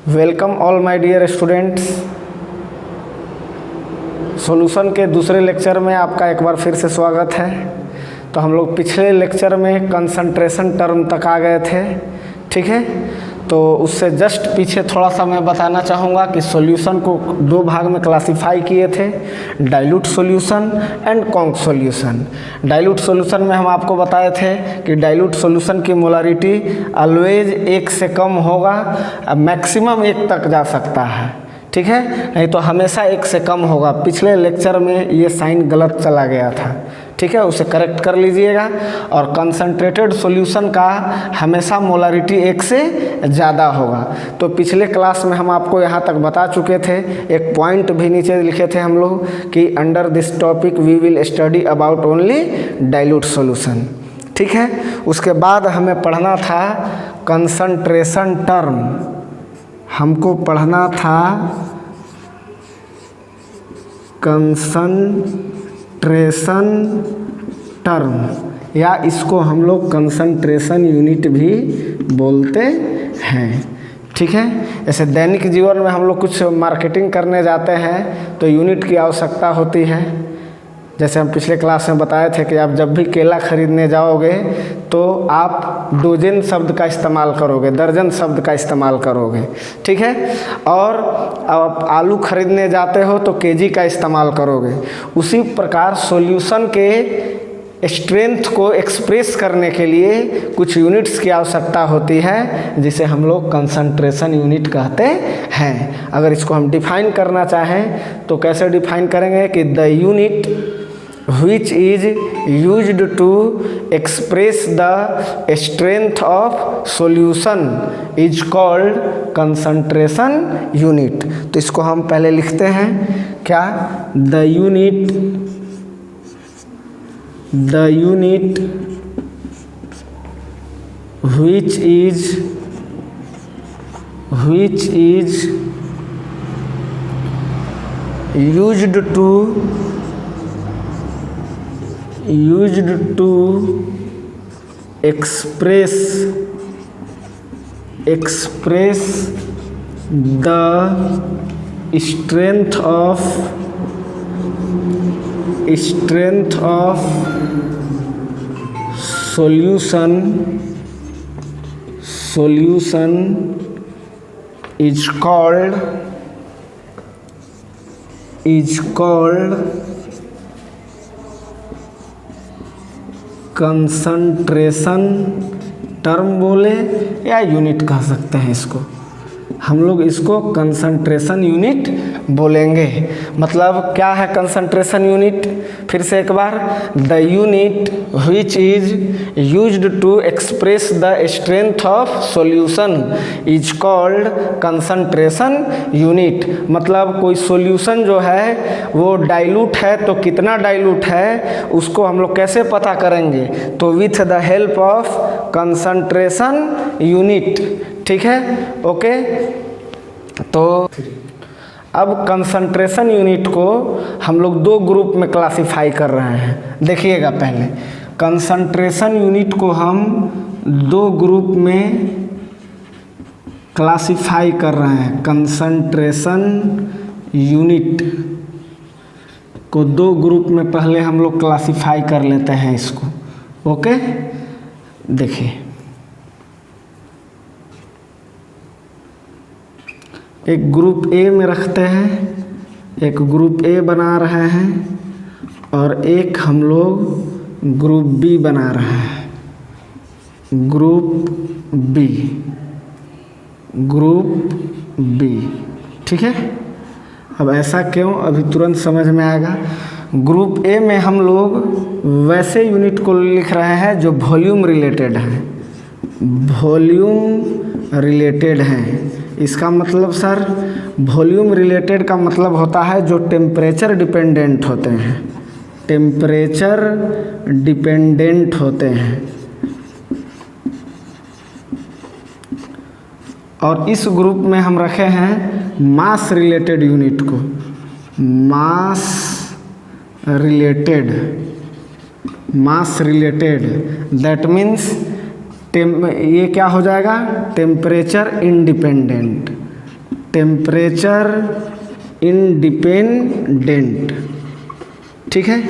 Welcome all my dear students. Solution के दूसरे lecture में आपका एक बार फिर से स्वागत है। तो हम लोग पिछले लेक्चर में कंसंट्रेशन टर्म तक आ गए थे, ठीक है। तो उससे जस्ट पीछे थोड़ा सा मैं बताना चाहूँगा कि सॉल्यूशन को दो भाग में क्लासिफाई किए थे, dilute solution and conc solution. Dilute solution में हम आपको बताए थे कि डाइल्यूट सॉल्यूशन की मोलारिटी ऑलवेज 1 से कम होगा, मैक्सिमम 1 तक जा सकता है, ठीक है, नहीं तो हमेशा 1 से कम होगा। पिछले लेक्चर में ये साइन गलत चला गया था, ठीक है, उसे करेक्ट कर लीजिएगा। और कंसंट्रेटेड सॉल्यूशन का हमेशा मोलारिटी 1 से ज़्यादा होगा। तो पिछले क्लास में हम आपको यहाँ तक बता चुके थे, एक पॉइंट भी नीचे लिखे थे हम लोग कि under this topic we will study about only dilute solution, ठीक है। उसके बाद हमें पढ़ना था कंसंट्रेशन टर्म, हमको पढ़ना था कंसंट्रेशन टर्म, या इसको हम लोग कंसंट्रेशन यूनिट भी बोलते हैं, ठीक है। जैसे दैनिक जीवन में हम लोग कुछ मार्केटिंग करने जाते हैं तो यूनिट की आवश्यकता होती है। जैसे हम पिछले क्लास में बताए थे कि आप जब भी केला खरीदने जाओगे तो आप डोजन शब्द का इस्तेमाल करोगे, दर्जन शब्द का इस्तेमाल करोगे, ठीक है। और आप आलू खरीदने जाते हो तो केजी का इस्तेमाल करोगे। उसी प्रकार सॉल्यूशन के स्ट्रेंथ को एक्सप्रेस करने के लिए कुछ यूनिट्स की आवश्यकता होती है, जिसे हम लोग कंसंट्रेशन यूनिट कहते हैं। अगर इसको हम डिफाइन करना चाहें तो कैसे डिफाइन करेंगे कि the unit which is used to express the strength of solution is called concentration unit। तो इसको हम पहले लिखते हैं क्या, the unit which is used to express the strength of solution is called concentration term बोले या यूनिट कह सकते हैं इसको। हम लोग इसको कंसंट्रेशन यूनिट बोलेंगे। मतलब क्या है कंसंट्रेशन यूनिट, फिर से एक बार, the unit which is used to express the strength of solution is called concentration unit. मतलब कोई सॉल्यूशन जो है वो डाइल्यूट है तो कितना डाइल्यूट है उसको हम लोग कैसे पता करेंगे, तो with the help of concentration unit, ठीक है, ओके। तो अब कंसंट्रेशन यूनिट को हम लोग 2 ग्रुप में क्लासिफाई कर रहे हैं। देखिएगा, पहले कंसंट्रेशन यूनिट को हम 2 ग्रुप में क्लासिफाई कर रहे हैं। कंसंट्रेशन यूनिट को 2 ग्रुप में पहले हम लोग क्लासिफाई कर लेते हैं इसको, ओके। देखिए, एक ग्रुप ए में रखते हैं, एक ग्रुप ए बना रहे हैं और एक हम लोग ग्रुप बी बना रहे हैं। ग्रुप बी, ठीक है। अब ऐसा क्यों, अभी तुरंत समझ में आएगा। ग्रुप ए में हम लोग वैसे यूनिट को लिख रहे हैं जो वॉल्यूम रिलेटेड हैं, इसका मतलब सर, वॉल्यूम रिलेटेड का मतलब होता है जो टेम्परेचर डिपेंडेंट होते हैं, और इस ग्रुप में हम रखे हैं मास रिलेटेड यूनिट को। मास रिलेटेड दैट मीन्स ये क्या हो जाएगा, टेम्परेचर इंडिपेंडेंट। Temperature independent. ठीक है,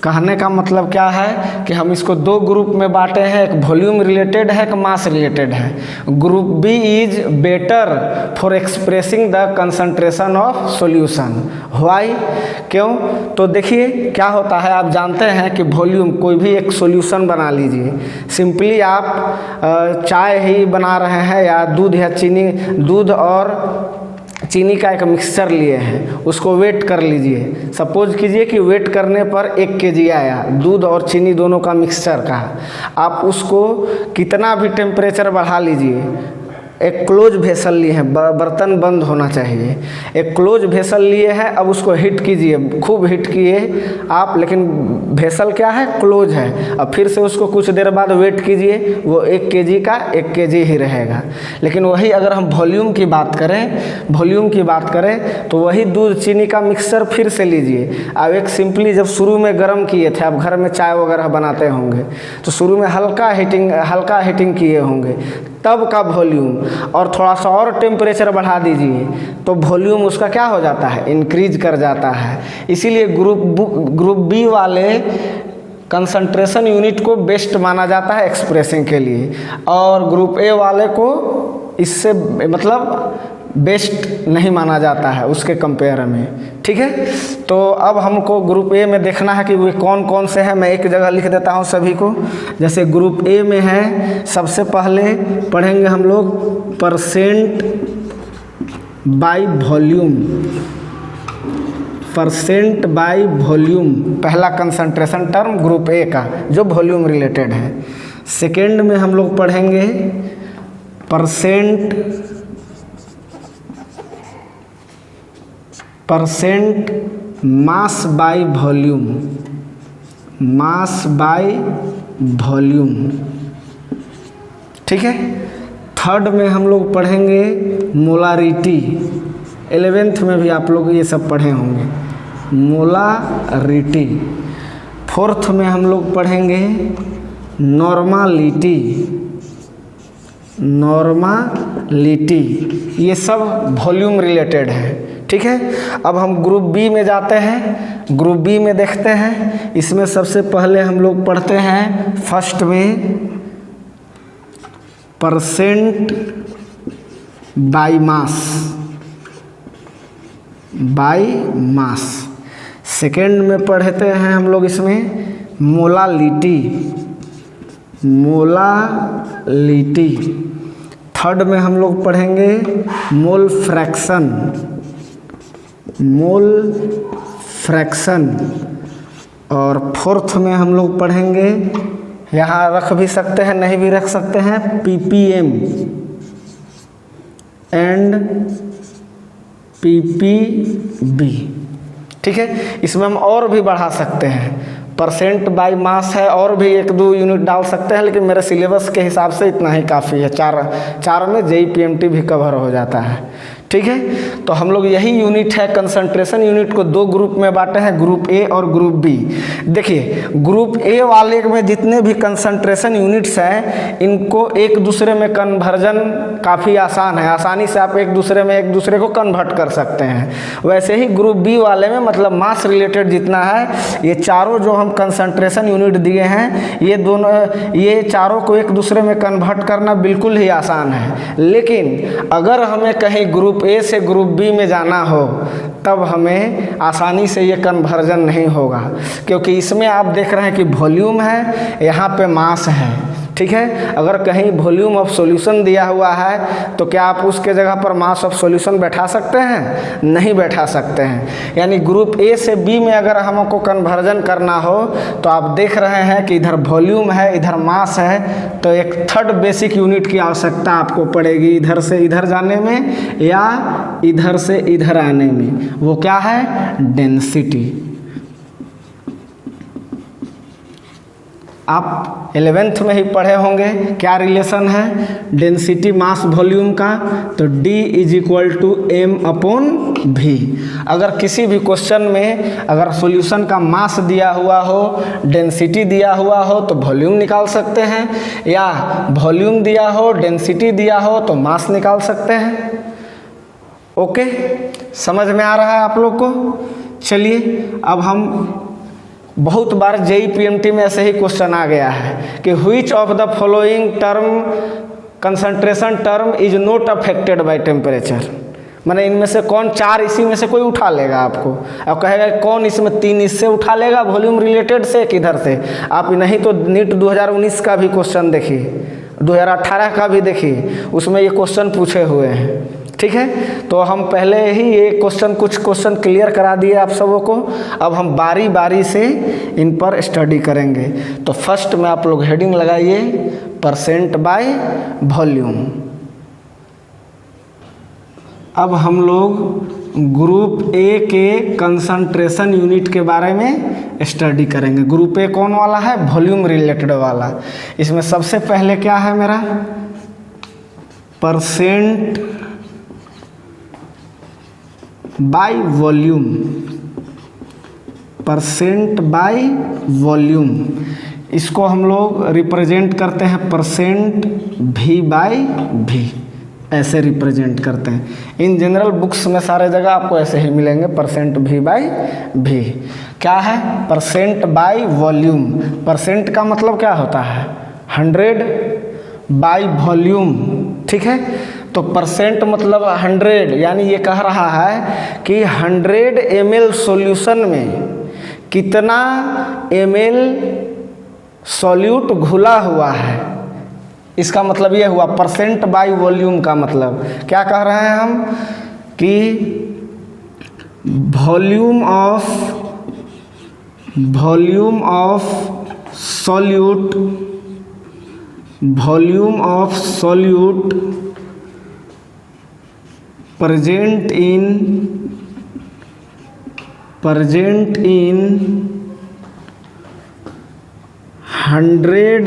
कहने का मतलब क्या है कि हम इसको दो ग्रुप में बांटे हैं, एक वॉल्यूम रिलेटेड है, एक मास रिलेटेड है। Group B is better for expressing the concentration of solution. Why, क्यों? तो देखिए क्या होता है, आप जानते हैं कि वॉल्यूम, कोई भी एक सॉल्यूशन बना लीजिए। सिंपली आप चाय ही बना रहे हैं या दूध या चीनी, दूध और चीनी का एक मिक्सचर लिए हैं, उसको वेट कर लीजिए। सपोज कीजिए कि वेट करने पर 1 kg आया, दूध और चीनी दोनों का मिक्सचर का। आप उसको कितना भी टेम्परेचर बढ़ा लीजिए, एक क्लोज वेसल लिए हैं, बर्तन बंद होना चाहिए। एक क्लोज वेसल लिए हैं, अब उसको हीट कीजिए, खूब हीट किए आप, लेकिन वेसल क्या है, क्लोज है। अब फिर से उसको कुछ देर बाद वेट कीजिए, वो 1 kg का 1 kg ही रहेगा। लेकिन वही अगर हम वॉल्यूम की बात करें तो वही दूध चीनी का मिक्सचर फिर से लीजिए। अब एक सिंपली जब शुरू में गर्म किए थे, आप घर में चाय वगैरह बनाते होंगे तो शुरू में हल्का हीटिंग किए होंगे, तब का वॉल्यूम, और थोड़ा सा और टेम्परेचर बढ़ा दीजिए तो वॉल्यूम उसका क्या हो जाता है, इंक्रीज कर जाता है। इसीलिए ग्रुप बी वाले कंसंट्रेशन यूनिट को बेस्ट माना जाता है एक्सप्रेसिंग के लिए, और ग्रुप ए वाले को इससे मतलब बेस्ट नहीं माना जाता है उसके कंपेयर में। ठीक है, तो अब हमको ग्रुप ए में देखना है कि वे कौन कौन से हैं। मैं एक जगह लिख देता हूं सभी को। जैसे ग्रुप ए में है, सबसे पहले पढ़ेंगे हम लोग percent by volume. Percent by volume पहला कंसंट्रेशन टर्म ग्रुप ए का, जो वॉल्यूम रिलेटेड है। सेकेंड में हम लोग पढ़ेंगे percent mass by volume, mass by volume. ठीक है, थर्ड में हम लोग पढ़ेंगे मोलारिटी। 11th में भी आप लोग ये सब पढ़े होंगे, मोलारिटी। फोर्थ में हम लोग पढ़ेंगे नॉर्मालिटी। ये सब वॉल्यूम रिलेटेड है। ठीक है, अब हम ग्रुप बी में जाते हैं। ग्रुप बी में देखते हैं, इसमें सबसे पहले हम लोग पढ़ते हैं फर्स्ट में परसेंट बाय मास। सेकेंड में पढ़ते हैं हम लोग इसमें मोलालिटी। थर्ड में हम लोग पढ़ेंगे मोल फ्रैक्शन। और फोर्थ में हम लोग पढ़ेंगे, यहाँ रख भी सकते हैं नहीं भी रख सकते हैं, ppm एंड ppb। ठीक है, इसमें हम और भी बढ़ा सकते हैं, परसेंट बाय मास है, और भी 1-2 यूनिट डाल सकते हैं, लेकिन मेरे सिलेबस के हिसाब से इतना ही काफ़ी है। चार में JEE-PMT भी कवर हो जाता है। ठीक है, तो हम लोग यही यूनिट है, कंसंट्रेशन यूनिट को 2 ग्रुप में बांटे हैं, ग्रुप ए और ग्रुप बी। देखिए, ग्रुप ए वाले में जितने भी कंसंट्रेशन यूनिट्स हैं, इनको एक दूसरे में कन्वर्जन काफ़ी आसान है, आसानी से आप एक दूसरे को कन्वर्ट कर सकते हैं। वैसे ही ग्रुप बी वाले में मतलब मास रिलेटेड जितना है, ये चारों जो हम कंसंट्रेशन यूनिट दिए हैं, ये चारों को एक दूसरे में कन्वर्ट करना बिल्कुल ही आसान है। लेकिन अगर हमें कहीं ग्रुप ए से ग्रुप बी में जाना हो, तब हमें आसानी से ये कन्वर्जन नहीं होगा, क्योंकि इसमें आप देख रहे हैं कि वॉल्यूम है, यहाँ पे मास है। ठीक है, अगर कहीं वॉल्यूम ऑफ सॉल्यूशन दिया हुआ है तो क्या आप उसके जगह पर मास ऑफ सॉल्यूशन बैठा सकते हैं? नहीं बैठा सकते हैं। यानी ग्रुप ए से बी में अगर हमको कन्वर्जन करना हो तो आप देख रहे हैं कि इधर वॉल्यूम है, इधर मास है, तो एक थर्ड बेसिक यूनिट की आवश्यकता आपको पड़ेगी, इधर से इधर जाने में या इधर से इधर आने में। वो क्या है? डेंसिटी। आप 11th में ही पढ़े होंगे क्या रिलेशन है डेंसिटी मास वॉल्यूम का, तो D = m/v। अगर किसी भी क्वेश्चन में अगर सॉल्यूशन का मास दिया हुआ हो, डेंसिटी दिया हुआ हो तो वॉल्यूम निकाल सकते हैं, या वॉल्यूम दिया हो डेंसिटी दिया हो तो मास निकाल सकते हैं। ओके, समझ में आ रहा है आप लोग को। चलिए अब हम, बहुत बार जेई पीएमटी में ऐसे ही क्वेश्चन आ गया है कि which of the following term concentration term is not affected by temperature, मैंने इनमें से कौन चार, इसी में से कोई उठा लेगा आपको, अब कहेगा कौन इसमें तीन इससे उठा लेगा वॉल्यूम रिलेटेड से किधर से। आप नहीं तो नीट 2019 का भी क्वेश्चन देखिए, 2018 का भी देखिए, उसमें ये क्वेश्चन पूछे हुए हैं। ठीक है, तो हम पहले ही ये क्वेश्चन, कुछ क्वेश्चन क्लियर करा दिए आप सबों को। अब हम बारी बारी से इन पर स्टडी करेंगे। तो फर्स्ट में आप लोग हेडिंग लगाइए परसेंट बाय वॉल्यूम। अब हम लोग ग्रुप ए के कंसंट्रेशन यूनिट के बारे में स्टडी करेंगे। ग्रुप ए कौन वाला है? वॉल्यूम रिलेटेड वाला। इसमें सबसे पहले क्या है मेरा? Percent by volume, percent by volume. इसको हम लोग रिप्रेजेंट करते हैं परसेंट भी बाय भी, ऐसे रिप्रेजेंट करते हैं। इन जनरल बुक्स में सारे जगह आपको ऐसे ही मिलेंगे, परसेंट भी बाय भी। क्या है? Percent by volume. परसेंट का मतलब क्या होता है? 100 बाय वॉल्यूम। ठीक है, तो परसेंट मतलब 100, यानी ये कह रहा है कि 100 ml सॉल्यूशन में कितना ml सॉल्यूट घुला हुआ है। इसका मतलब ये हुआ परसेंट बाय वॉल्यूम का मतलब क्या कह रहे हैं हम कि volume of solute present in 100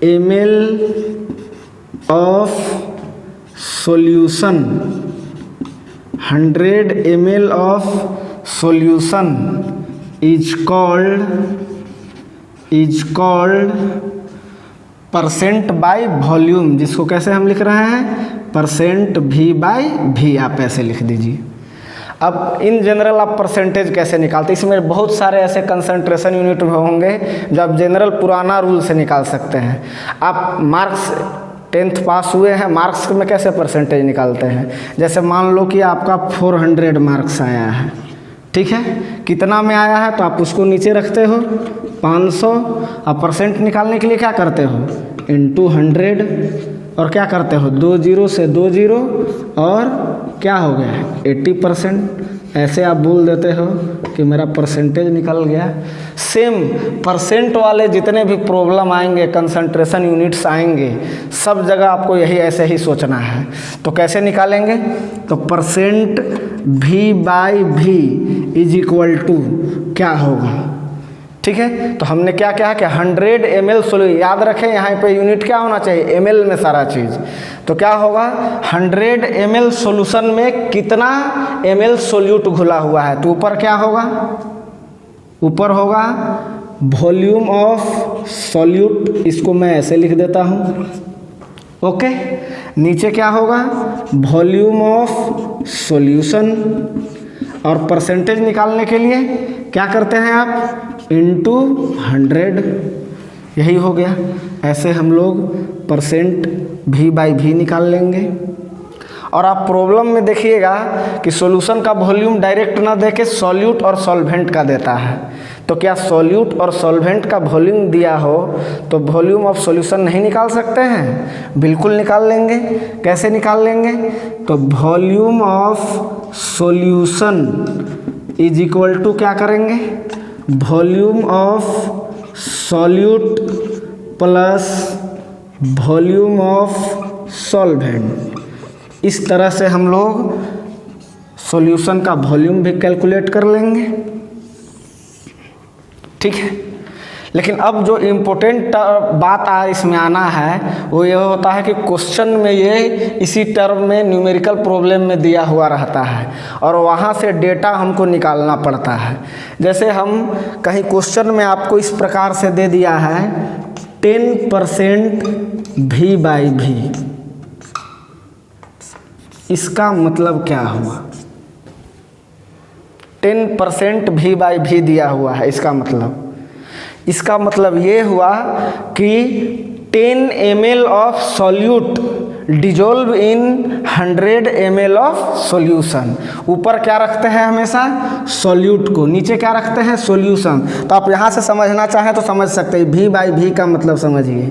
ml of solution, 100 ml of solution is called percent by volume, जिसको कैसे हम लिख रहे हैं? परसेंट भी बाय भी, आप ऐसे लिख दीजिए। अब इन जनरल आप परसेंटेज कैसे निकालते? इसमें बहुत सारे ऐसे कंसंट्रेशन यूनिट होंगे जो आप जनरल पुराना रूल से निकाल सकते हैं। आप मार्क्स 10th पास हुए हैं, मार्क्स में कैसे परसेंटेज निकालते हैं? जैसे मान लो कि आपका 400 मार्क्स आया है, ठीक है, कितना में आया है तो आप उसको नीचे रखते हो 500। अब परसेंट निकालने के लिए क्या करते हो? इंटू 100, और क्या करते हो? 2 0 से 2 0, और क्या हो गया? 80%। ऐसे आप बोल देते हो कि मेरा परसेंटेज निकल गया। सेम परसेंट वाले जितने भी प्रॉब्लम आएंगे, कंसंट्रेशन यूनिट्स आएंगे, सब जगह आपको यही ऐसे ही सोचना है। तो कैसे निकालेंगे? तो परसेंट भी बाय भी इज इक्वल टू क्या होगा? ठीक है, तो हमने क्या कहा कि 100 ml सोल्यूट, याद रखें यहाँ पे यूनिट क्या होना चाहिए? ml में सारा चीज़। तो क्या होगा? 100 ml सॉल्यूशन में कितना ml सोल्यूट घुला हुआ है? तो ऊपर क्या होगा? ऊपर होगा वॉल्यूम ऑफ सॉल्यूट, इसको मैं ऐसे लिख देता हूँ। ओके, नीचे क्या होगा? Volume of solution. और परसेंटेज निकालने के लिए क्या करते हैं आप? इंटू 100, यही हो गया। ऐसे हम लोग परसेंट भी बाय भी निकाल लेंगे। और आप प्रॉब्लम में देखिएगा कि सॉल्यूशन का वॉल्यूम डायरेक्ट ना देके सॉल्यूट और सॉल्वेंट का देता है। तो क्या सॉल्यूट और सॉल्वेंट का वॉल्यूम दिया हो तो वॉल्यूम ऑफ सॉल्यूशन नहीं निकाल सकते हैं? बिल्कुल निकाल लेंगे। कैसे निकाल लेंगे? तो volume of solution is equal to क्या करेंगे? Volume of solute plus volume of solvent. इस तरह से हम लोग सॉल्यूशन का वॉल्यूम भी कैलकुलेट कर लेंगे। ठीक है, लेकिन अब जो इम्पोर्टेंट बात इसमें आना है वो ये होता है कि क्वेश्चन में ये इसी टर्म में न्यूमेरिकल प्रॉब्लम में दिया हुआ रहता है और वहाँ से डेटा हमको निकालना पड़ता है। जैसे हम कहीं क्वेश्चन में आपको इस प्रकार से दे दिया है 10% भी बाई भी, इसका मतलब क्या हुआ? 10% V/V दिया हुआ है, इसका मतलब ये हुआ कि 10 ml of solute dissolve in 100 ml of solution. ऊपर क्या रखते हैं हमेशा? सॉल्यूट को, नीचे क्या रखते हैं? सॉल्यूशन। तो आप यहाँ से समझना चाहें तो समझ सकते हैं, V/V का मतलब समझिए।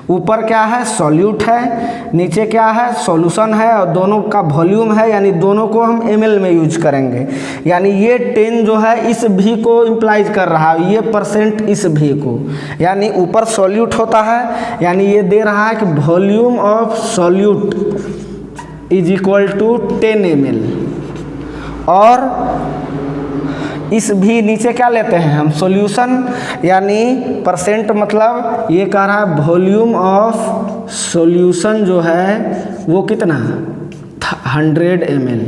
ऊपर क्या है? सॉल्यूट है, नीचे क्या है? सॉल्यूशन है, और दोनों का वॉल्यूम है, यानी दोनों को हम ml में यूज करेंगे। यानी ये 10 जो है इस V को इम्प्लाइज कर रहा है, ये % इस V को, यानी ऊपर सॉल्यूट होता है, यानी ये दे रहा है कि volume of solute is equal to 10 ml, और इस भी नीचे क्या लेते हैं हम? सॉल्यूशन, यानी % मतलब ये कह रहा है वॉल्यूम ऑफ सॉल्यूशन जो है वो कितना? 100 ml।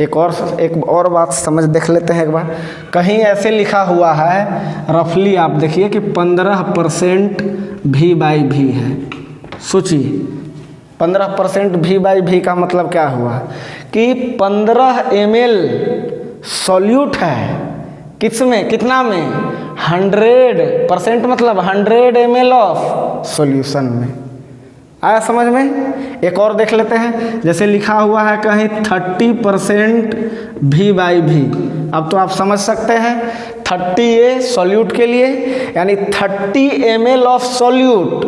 एक और बात समझ देख लेते हैं एक बार। कहीं ऐसे लिखा हुआ है रफली, आप देखिए कि 15% V/V है। सोचिए 15% V/V का मतलब क्या हुआ कि 15 ml सॉल्यूट है, किसमें? कितना में? 100%, मतलब 100 ml ऑफ सॉल्यूशन में। आया समझ में? एक और देख लेते हैं, जैसे लिखा हुआ है कहीं 30% V/V। अब तो आप समझ सकते हैं 30 ये सॉल्यूट के लिए, यानी 30 ml of solute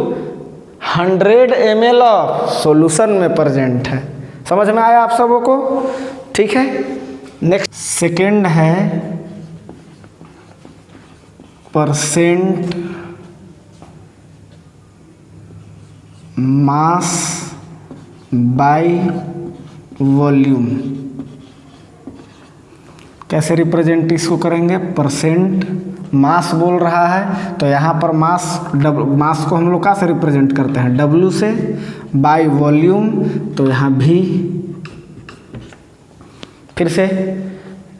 100 ml of solution में प्रेजेंट है। समझ में आया आप सबों को? ठीक है। नेक्स्ट सेकंड है % मास बाय वॉल्यूम। कैसे रिप्रेजेंट इसको करेंगे? % मास बोल रहा है तो यहाँ पर मास को हम लोग कहाँ से रिप्रेजेंट करते हैं? W से, बाय वॉल्यूम तो यहाँ V। फिर से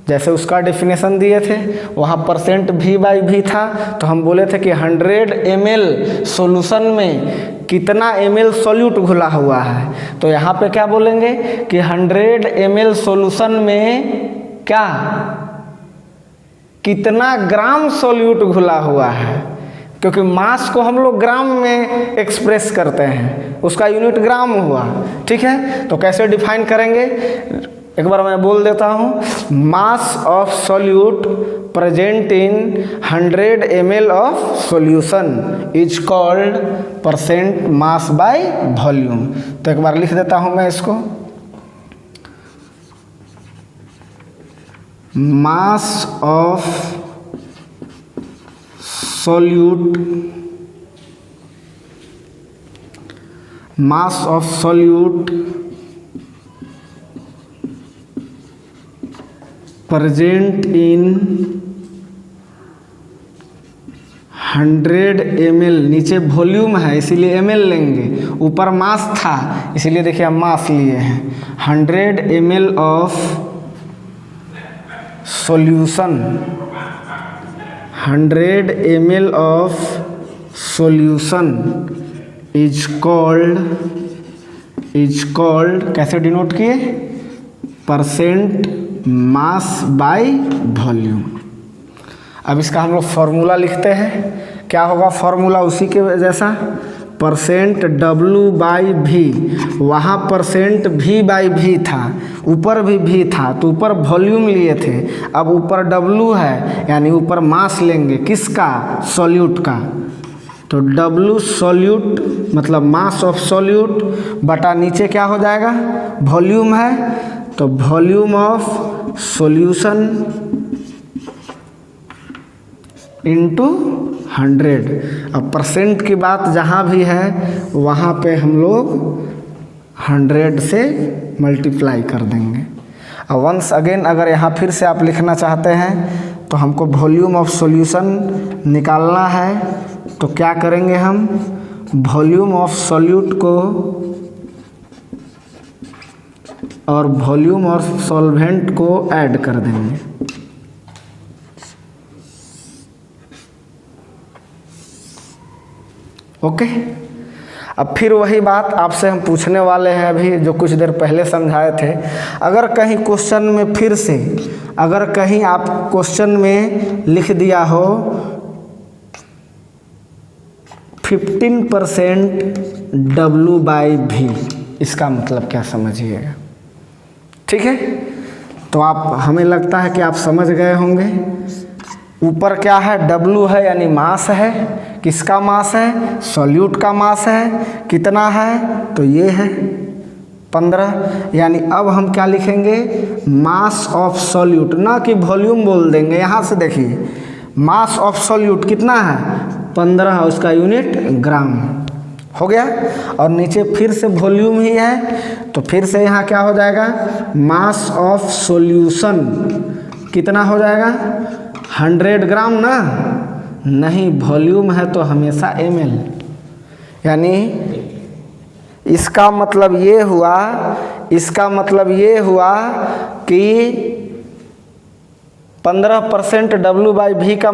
जैसे उसका डेफिनेशन दिए थे वहाँ % V/V था, तो हम बोले थे कि 100 ml सॉल्यूशन में कितना ml सॉल्यूट घुला हुआ है, तो यहाँ पे क्या बोलेंगे कि 100 ml सॉल्यूशन में क्या, कितना ग्राम सॉल्यूट घुला हुआ है, क्योंकि मास को हम लोग ग्राम में एक्सप्रेस करते हैं, उसका यूनिट ग्राम हुआ। ठीक है, तो कैसे डिफाइन करेंगे? एक बार मैं बोल देता हूँ, mass of solute present in 100 ml of solution is called % mass by volume. तो एक बार लिख देता हूँ मैं इसको, mass of solute, mass of solute present in 100 ml, नीचे वॉल्यूम है इसीलिए ml लेंगे, ऊपर मास था इसीलिए देखिए हम मास लिए हैं। 100 ml of solution, 100 ml of solution is called कैसे डिनोट किए? % मास बाय वॉल्यूम। अब इसका हम लोग फॉर्मूला लिखते हैं, क्या होगा फॉर्मूला? उसी के जैसा, % W/V, वहाँ % V/V था, ऊपर भी V था तो ऊपर वॉल्यूम लिए थे, अब ऊपर W है यानी ऊपर मास लेंगे, किसका? सॉल्यूट का। तो W सॉल्यूट मतलब मास ऑफ सॉल्यूट बटा नीचे क्या हो जाएगा? वॉल्यूम है तो वॉल्यूम ऑफ सॉल्यूशन इंटू 100। अब % की बात जहाँ भी है वहाँ पे हम लोग 100 से मल्टीप्लाई कर देंगे। अब वंस अगेन अगर यहाँ फिर से आप लिखना चाहते हैं तो हमको वॉल्यूम ऑफ सॉल्यूशन निकालना है, तो क्या करेंगे हम? वॉल्यूम ऑफ सॉल्यूट को और वॉल्यूम ऑफ सॉल्वेंट को ऐड कर देंगे। ओके, अब फिर वही बात आपसे हम पूछने वाले हैं अभी, जो कुछ देर पहले समझाए थे। अगर कहीं क्वेश्चन में फिर से, अगर कहीं आप क्वेश्चन में लिख दिया हो 15% W/V, इसका मतलब क्या समझिएगा, ठीक है। तो आप, हमें लगता है कि आप समझ गए होंगे। ऊपर क्या है, W है यानी मास है। किसका मास है, सॉल्यूट का मास है। कितना है, तो ये है 15। यानी अब हम क्या लिखेंगे, मास ऑफ सॉल्यूट, ना कि वॉल्यूम बोल देंगे। यहाँ से देखिए, मास ऑफ सॉल्यूट कितना है, 15, उसका यूनिट ग्राम हो गया। और नीचे फिर से वॉल्यूम ही है, तो फिर से यहाँ क्या हो जाएगा, मास ऑफ सॉल्यूशन कितना हो जाएगा, 100 ग्राम ना, नहीं वॉल्यूम है तो हमेशा ml। यानी इसका मतलब ये हुआ, इसका मतलब ये हुआ कि 15% W/V का,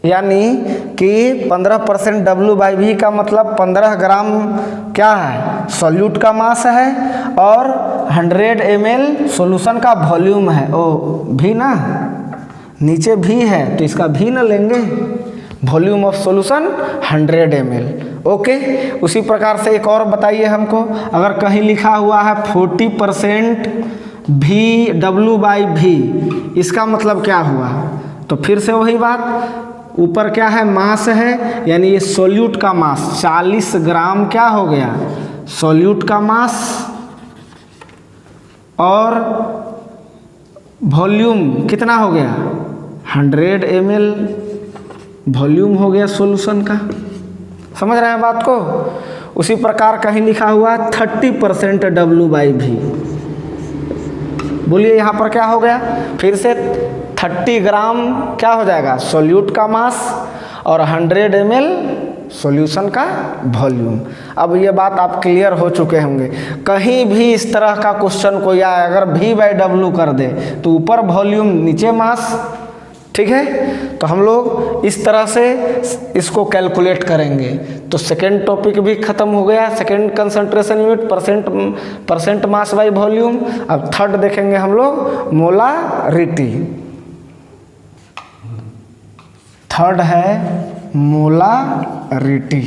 यानी कि 15% W/V का मतलब 15 ग्राम क्या है, सॉल्यूट का मास है, और 100 ml सॉल्यूशन का वॉल्यूम है। ओ भी ना, नीचे भी है तो इसका भी ना लेंगे, volume of solution 100 ml। Okay, उसी प्रकार से एक और बताइए हमको, अगर कहीं लिखा हुआ है 40% W/V, इसका मतलब क्या हुआ, तो फिर से वही बात, ऊपर क्या है, मास है, यानी ये सॉल्यूट का मास 40 ग्राम क्या हो गया, सॉल्यूट का मास, और वॉल्यूम कितना हो गया, 100 ml वॉल्यूम हो गया सॉल्यूशन का। समझ रहे हैं बात को। उसी प्रकार कहीं लिखा हुआ है 30% W/V, बोलिए यहाँ पर क्या हो गया, फिर से 30 ग्राम क्या हो जाएगा, सॉल्यूट का मास, और 100 ml सॉल्यूशन का वॉल्यूम। अब ये बात आप क्लियर हो चुके होंगे। कहीं भी इस तरह का क्वेश्चन कोई आए, अगर V/W कर दे तो ऊपर वॉल्यूम नीचे मास, ठीक है। तो हम लोग इस तरह से इसको कैलकुलेट करेंगे। तो सेकेंड टॉपिक भी खत्म हो गया, second concentration unit percent mass by volume. अब थर्ड देखेंगे हम लोग, मोलारिटी। थर्ड है मोलारिटी।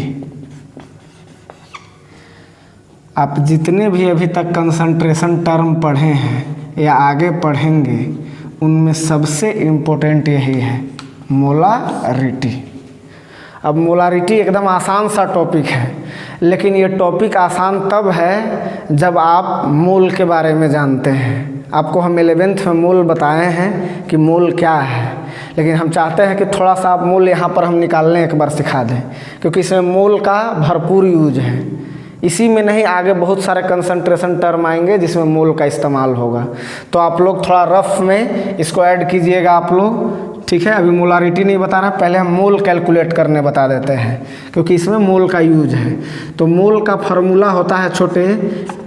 आप जितने भी अभी तक कंसंट्रेशन टर्म पढ़े हैं या आगे पढ़ेंगे, उनमें सबसे इम्पोर्टेंट यही है, मोलारिटी। अब मोलारिटी एकदम आसान सा टॉपिक है, लेकिन ये टॉपिक आसान तब है जब आप मोल के बारे में जानते हैं। आपको हम 11th में मोल बताए हैं कि मोल क्या है, लेकिन हम चाहते हैं कि थोड़ा सा आप मोल यहाँ पर हम निकालने एक बार सिखा दें, क्योंकि इसमें मोल का भरपूर यूज है। इसी में नहीं, आगे बहुत सारे कंसंट्रेशन टर्म आएंगे जिसमें मोल का इस्तेमाल होगा। तो आप लोग थोड़ा रफ में इसको ऐड कीजिएगा आप लोग, ठीक है। अभी मोलारिटी नहीं बता रहा, पहले हम मोल कैलकुलेट करने बता देते हैं, क्योंकि इसमें मोल का यूज है। तो मोल का फार्मूला होता है छोटे,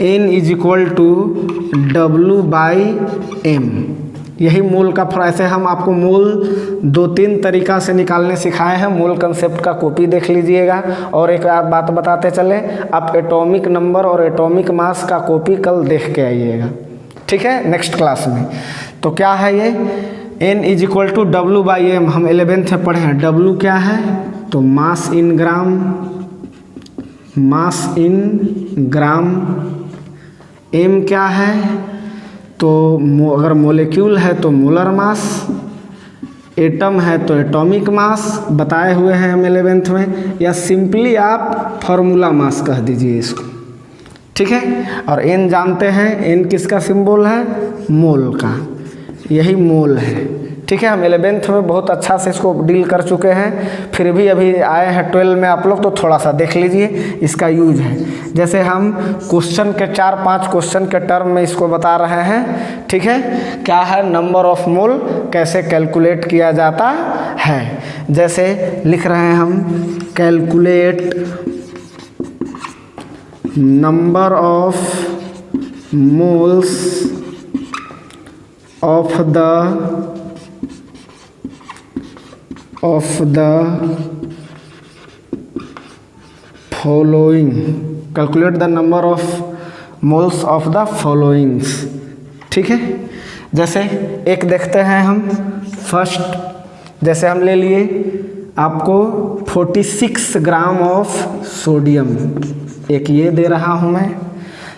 N = W/M। यही मोल का, ऐसे हम आपको मोल 2-3 तरीका से निकालने सिखाए हैं। मोल कंसेप्ट का कॉपी देख लीजिएगा। और एक बात बताते चले, आप एटॉमिक नंबर और एटॉमिक मास का कॉपी कल देख के आइएगा, ठीक है, नेक्स्ट क्लास में। तो क्या है ये, N = W/M, हम 11th में पढ़े हैं। W क्या है, तो मास इन ग्राम, मास इन ग्राम। M क्या है, तो अगर मॉलिक्यूल है तो मोलर मास, एटम है तो एटॉमिक मास बताए हुए हैं हम 11th में, या सिंपली आप फार्मूला मास कह दीजिए इसको, ठीक है। और N जानते हैं, N किसका सिंबल है, मोल का, यही मोल है, ठीक है। हम 11th में बहुत अच्छा से इसको डील कर चुके हैं, फिर भी अभी आए हैं 12 में आप लोग, तो थोड़ा सा देख लीजिए इसका यूज है। जैसे हम क्वेश्चन के 4-5 क्वेश्चन के टर्म में इसको बता रहे हैं, ठीक है। क्या है, नंबर ऑफ मोल कैसे कैलकुलेट किया जाता है। जैसे लिख रहे हैं हम, calculate number of moles of the following, calculate the number of moles of the followings. ठीक है, जैसे एक देखते हैं हम फर्स्ट, जैसे हम ले लिए आपको 46 ग्राम ऑफ सोडियम, एक ये दे रहा हूँ मैं।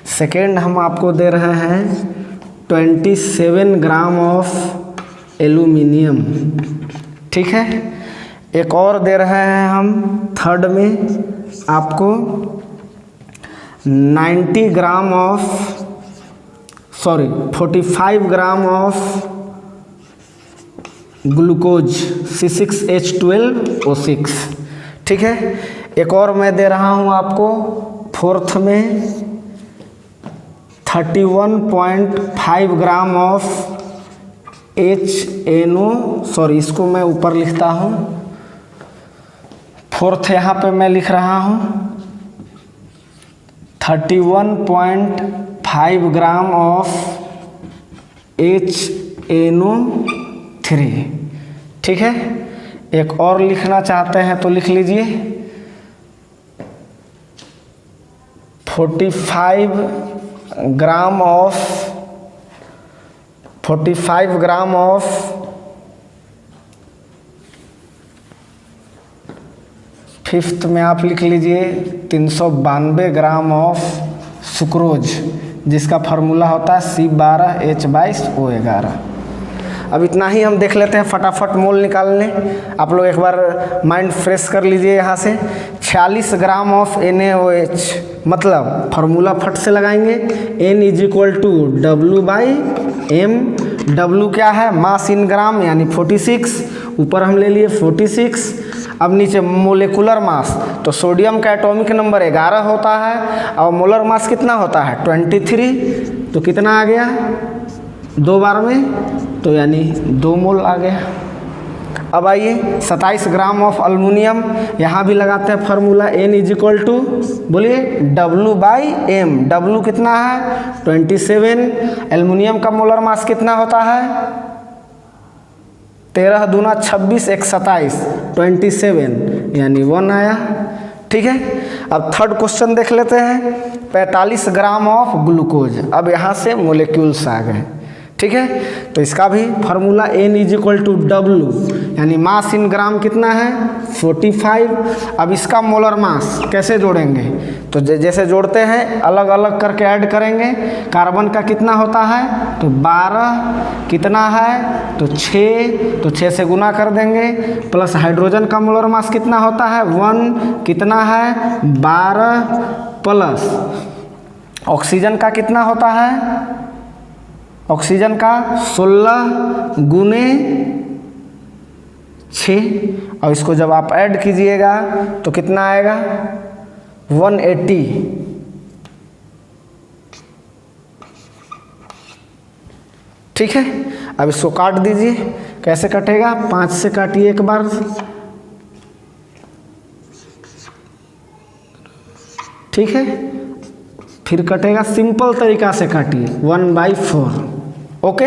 सेकेंड हम आपको दे रहे हैं 27 ग्राम ऑफ एल्यूमिनियम। ठीक है, एक और दे रहे हैं हम थर्ड में आपको 45 ग्राम ऑफ ग्लूकोज C6H12O6। ठीक है, एक और मैं दे रहा हूँ आपको फोर्थ में 31.5 ग्राम ऑफ HNO, इसको मैं ऊपर लिखता हूँ, फोर्थ यहाँ पे मैं लिख रहा हूँ 31.5 ग्राम ऑफ HNO3। ठीक है, एक और लिखना चाहते हैं तो लिख लीजिए 45 ग्राम ऑफ फिफ्थ में आप लिख लीजिए 392 ग्राम ऑफ सुक्रोज, जिसका फार्मूला होता है C12H22O11। अब इतना ही हम देख लेते हैं, फटाफट मोल निकाल लें। आप लोग एक बार माइंड फ्रेश कर लीजिए। यहाँ से 46 ग्राम ऑफ NaOH, मतलब फार्मूला फट से लगाएंगे, N = W/M। W क्या है? मास इन ग्राम, यानी 46, ऊपर हम ले लिए 46। अब नीचे मोलेकुलर मास, तो सोडियम का एटॉमिक नंबर 11 होता है और मोलर मास कितना होता है 23। तो कितना आ गया 2 बार में, तो यानी 2 मोल आ गया। अब आइए 27 ग्राम ऑफ अल्युमिनियम, यहाँ भी लगाते हैं फार्मूला N = बोलिए W/M। W कितना है 27। एल्युमिनियम का मोलर मास कितना होता है 13 दूना 26, 1 27, 27 यानी 1 आया। ठीक है, अब थर्ड क्वेश्चन देख लेते हैं। 45 ग्राम ऑफ ग्लूकोज, अब यहाँ से मोलिक्यूल्स आ गए। ठीक है, तो इसका भी फार्मूला N = W, यानी मास इन ग्राम कितना है 45। अब इसका मोलर मास कैसे जोड़ेंगे, तो जैसे जोड़ते हैं अलग अलग करके ऐड करेंगे। कार्बन का कितना होता है तो 12, कितना है तो 6, तो 6 से गुना कर देंगे, प्लस हाइड्रोजन का मोलर मास कितना होता है 1, कितना है 12, प्लस ऑक्सीजन का कितना होता है, ऑक्सीजन का 16 गुने 6, और इसको जब आप ऐड कीजिएगा तो कितना आएगा 180। ठीक है, अब इसको काट दीजिए। कैसे कटेगा, 5 से काटिए एक बार। ठीक है, फिर कटेगा सिंपल तरीका से काटिए 1/4। ओके,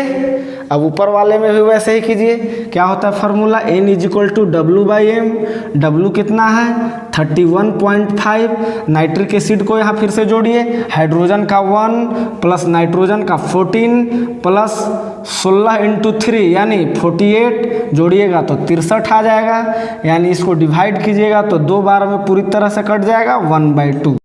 अब ऊपर वाले में भी वैसे ही कीजिए। क्या होता है फार्मूला N = W/M। W कितना है 31.5। नाइट्रिक एसिड को यहाँ फिर से जोड़िए, हाइड्रोजन का 1 प्लस नाइट्रोजन का 14 प्लस 16 × 3 यानी 48, जोड़िएगा तो 63 आ जाएगा। यानी इसको डिवाइड कीजिएगा तो 2 बार में पूरी तरह से कट जाएगा 1/2।